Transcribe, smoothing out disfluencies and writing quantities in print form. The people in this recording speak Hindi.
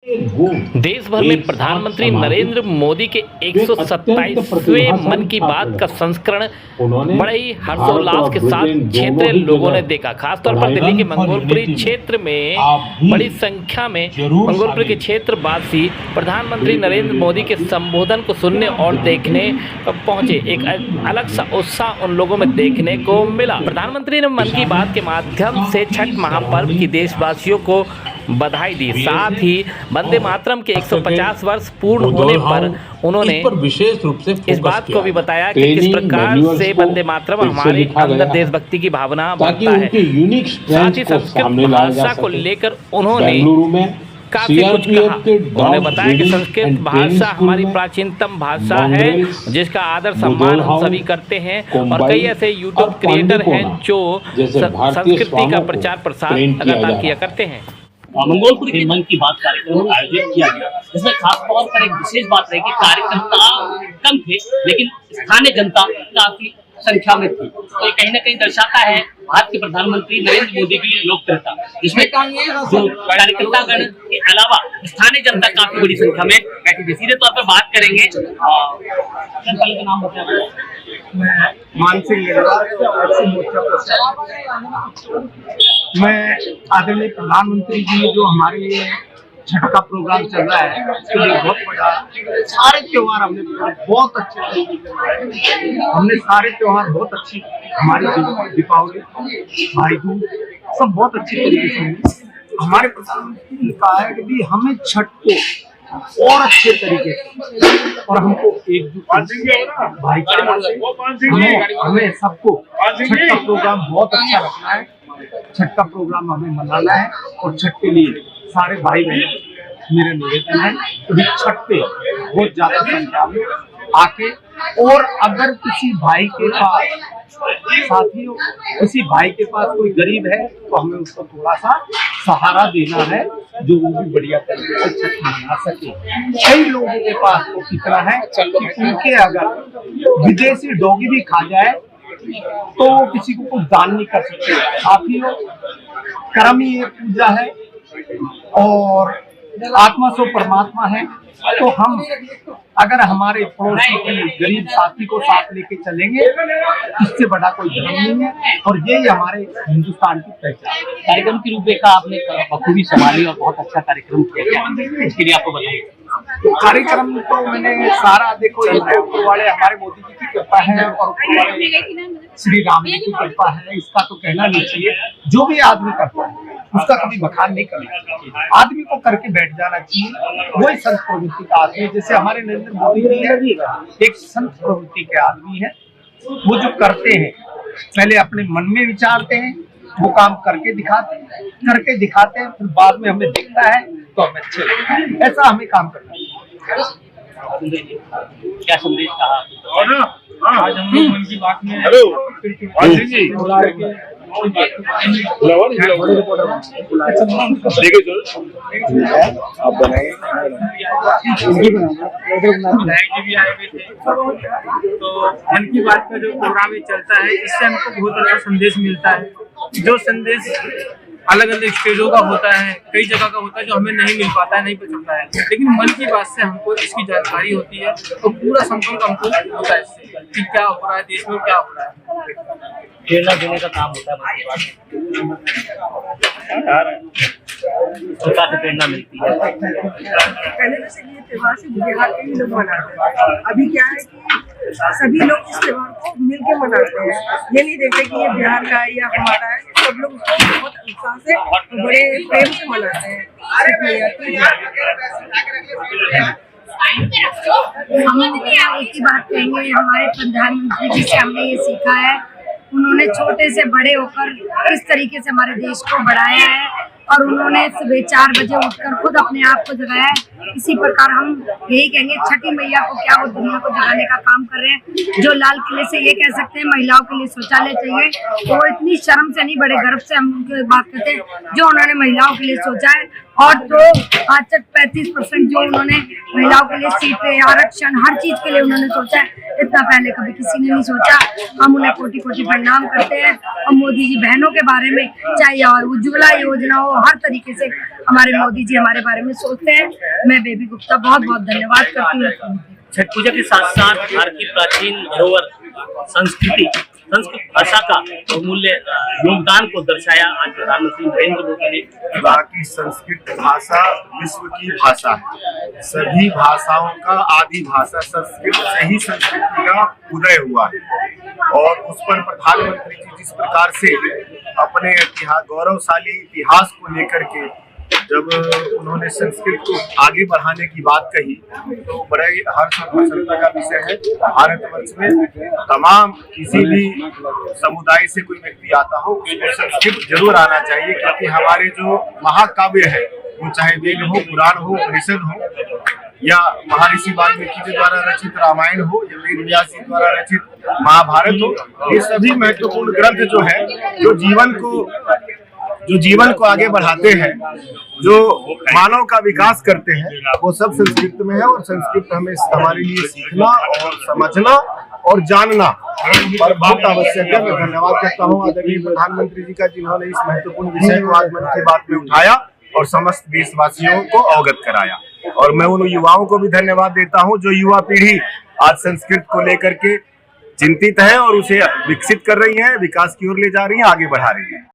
देश भर में प्रधानमंत्री नरेंद्र मोदी के 127वें मन की बात का संस्करण बड़े ही हर्षोल्लास के साथ क्षेत्रीय लोगों ने देखा। खासतौर पर दिल्ली के मंगोलपुरी क्षेत्र में बड़ी संख्या में मंगोलपुरी के क्षेत्रवासी प्रधानमंत्री नरेंद्र मोदी के संबोधन को सुनने और देखने पहुंचे। एक अलग सा उत्साह उन लोगों में देखने को मिला। प्रधानमंत्री ने मन की बात के माध्यम से छठ महापर्व की देशवासियों को बधाई दी। साथ ही वंदे मातरम के 150 वर्ष पूर्ण होने पर उन्होंने विशेष रूप से इस बात को भी बताया कि किस प्रकार से वंदे मातरम हमारे अंदर देशभक्ति की भावना बढ़ता है। साथ ही संस्कृत भाषा को लेकर उन्होंने काफी कुछ कहा। उन्होंने बताया कि संस्कृत भाषा हमारी प्राचीनतम भाषा है जिसका आदर सम्मान हम सभी करते हैं और कई ऐसे यूट्यूब क्रिएटर हैं जो संस्कृति का प्रचार प्रसार लगातार किया करते हैं। मंगोलपुरी के मन की बात कार्यक्रम आयोजित किया गया, जिसमें खास तौर पर एक विशेष बात रही कि कार्यकर्ता कम थे लेकिन स्थानीय जनता काफी संख्या में थी। तो ये कहीं न कहीं दर्शाता है भारत के प्रधानमंत्री नरेंद्र मोदी की लोकप्रियता, जिसमें जो कार्यकर्ता गण के अलावा स्थानीय जनता काफी बड़ी संख्या में बैठी थी। सीधे तौर पर बात करेंगे, का नाम बताया, मैं आदरणीय प्रधानमंत्री जी जो हमारे छठ का प्रोग्राम चल रहा है उसके लिए बहुत बड़ा सारे त्योहार हमने बहुत अच्छे तरीके से मनाए। हमने सारे त्योहार बहुत अच्छी, हमारी दीपावली, भाई दूज सब बहुत अच्छी तरीके से हुए। हमारे प्रधानमंत्री ने कहा है कि भी हमें छठ को और अच्छे तरीके से और हमको एकजुट भाईचारा से हमें सबको छठ का प्रोग्राम बहुत अच्छा रखना है। छठ का प्रोग्राम हमें मनाना है और छठ के लिए सारे भाई बहन मेरा निवेदन है कि छठ पे बहुत ज्यादा संख्या में आके, और अगर किसी भाई के पास साथियों किसी भाई के पास कोई गरीब है तो हमें उसको थोड़ा सा सहारा देना है जो वो भी बढ़िया तरीके से छठ मना सके। कई लोगों के पास तो कितना है कि उनके अगर विदेशी डॉगी भी खा जाए तो किसी को कुछ दान नहीं कर सकते। साथियों, कर्म ही एक पूजा है और आत्मा सो परमात्मा है। तो हम अगर हमारे पड़ोसी की गरीब साथी को साथ लेके चलेंगे, इससे बड़ा कोई धर्म नहीं है और यही हमारे हिंदुस्तान की पहचान। कार्यक्रम की रूपरेखा आपने बखूबी संभाली और बहुत अच्छा कार्यक्रम किया गया, इसके लिए आपको बधाई। तो कार्यक्रम तो मैंने सारा देखो, ऊपर वाले हमारे मोदी जी की कृपा है और ऊपर वाले श्री राम जी की कृपा है, इसका तो कहना नहीं चाहिए। जो भी आदमी करता है उसका कभी बखान नहीं करना चाहिए, आदमी को करके बैठ जाना चाहिए। वही संत प्रवृत्ति का आदमी है, जैसे हमारे नरेंद्र मोदी जी एक संत प्रवृत्ति के आदमी है। वो जो करते हैं पहले अपने मन में विचारते हैं, वो काम करके दिखाते हैं, फिर बाद में हमें दिखता है तो हमें अच्छे लगता है। ऐसा हमें काम करना चाहिए। क्या संदेश कहा आज हम लोग मन की बात में आप बनाए तो मन की बात का जो प्रोग्राम चलता है इससे हमको बहुत अच्छा संदेश मिलता है। जो संदेश अलग अलग स्टेजों का होता है, कई जगह का होता है जो हमें नहीं मिल पाता है, नहीं पहुंचता है, लेकिन मन की बात से हमको इसकी जानकारी होती है तो पूरा संपर्क हमको होता है इससे कि क्या हो रहा है देश में, क्या हो रहा है। प्रेरणा देने का काम होता है मन की बात से प्रेरणा मिलती है। पहले से ये त्योहार से बिहार के ही लोग मनाते हैं। अभी क्या है कि सभी लोग इस त्योहार को मिलकर मनाते हैं, ये नहीं देखते कि ये बिहार का है या हमारा है। सब लोग उसको बहुत उत्साह से बड़े प्रेम से मनाते हैं। हम एक ही बात कहेंगे, हमारे प्रधानमंत्री जी से हमने ये सीखा है, उन्होंने छोटे से बड़े होकर किस तरीके से हमारे देश को बढ़ाया है और उन्होंने सुबह 4 बजे उठकर खुद अपने आप को जगाया है। इसी प्रकार हम यही कहेंगे, छठी मैया को क्या वो दुनिया को जगाने का काम कर रहे हैं। जो लाल किले से ये कह सकते हैं महिलाओं के लिए शौचालय चाहिए, तो वो इतनी शर्म से नहीं बड़े गर्व से हम उनकी बात करते हैं जो उन्होंने महिलाओं के लिए सोचा है। और जो आज तक 33% जो उन्होंने महिलाओं के लिए सीटें, आरक्षण, हर चीज के लिए उन्होंने सोचा है, इतना पहले कभी किसी ने नहीं सोचा। हम उन्हें कोटि कोटि प्रणाम करते हैं। और मोदी जी बहनों के बारे में, चाहे और उज्ज्वला योजना हो, हर तरीके से हमारे मोदी जी हमारे बारे में सोचते हैं। मैं बेबी गुप्ता बहुत बहुत धन्यवाद करती हूँ। छठ पूजा के साथ साथ भारत की प्राचीन धरोहर संस्कृत भाषा का बहुमूल्य योगदान को दर्शाया आज प्रधानमंत्री नरेंद्र मोदी ने। बाकी संस्कृत भाषा विश्व की भाषा है। सभी भाषाओं का आदि भाषा संस्कृत से ही संस्कृति का उदय हुआ है। और उस पर प्रधानमंत्री जी जिस प्रकार से अपने गौरवशाली इतिहास को लेकर के जब उन्होंने संस्कृत को आगे बढ़ाने की बात कही, तो बड़े हर्ष और प्रसन्नता का विषय है। भारतवर्ष में तमाम किसी भी समुदाय से कोई व्यक्ति आता हो, उसको संस्कृत जरूर आना चाहिए, क्योंकि हमारे जो महाकाव्य है, वो चाहे वेद हो, पुराण हो, उपनिषद हो, या महर्षि वाल्मीकि जी द्वारा रचित रामायण हो, या वेद व्यास जी द्वारा रचित महाभारत हो, ये सभी महत्वपूर्ण ग्रंथ जो है, जो जीवन को आगे बढ़ाते हैं, जो मानव का विकास करते हैं, वो सब संस्कृत में है। और संस्कृत हमें हमारे लिए सीखना और समझना और जानना और बहुत आवश्यक है। मैं धन्यवाद करता हूँ आदरणीय प्रधानमंत्री जी का, जिन्होंने इस महत्वपूर्ण विषय को आज मन की बात में उठाया और समस्त देशवासियों को अवगत कराया। और मैं उन युवाओं को भी धन्यवाद देता हूँ जो युवा पीढ़ी आज संस्कृत को लेकर के चिंतित है और उसे विकसित कर रही है, विकास की ओर ले जा रही है, आगे बढ़ा रही है।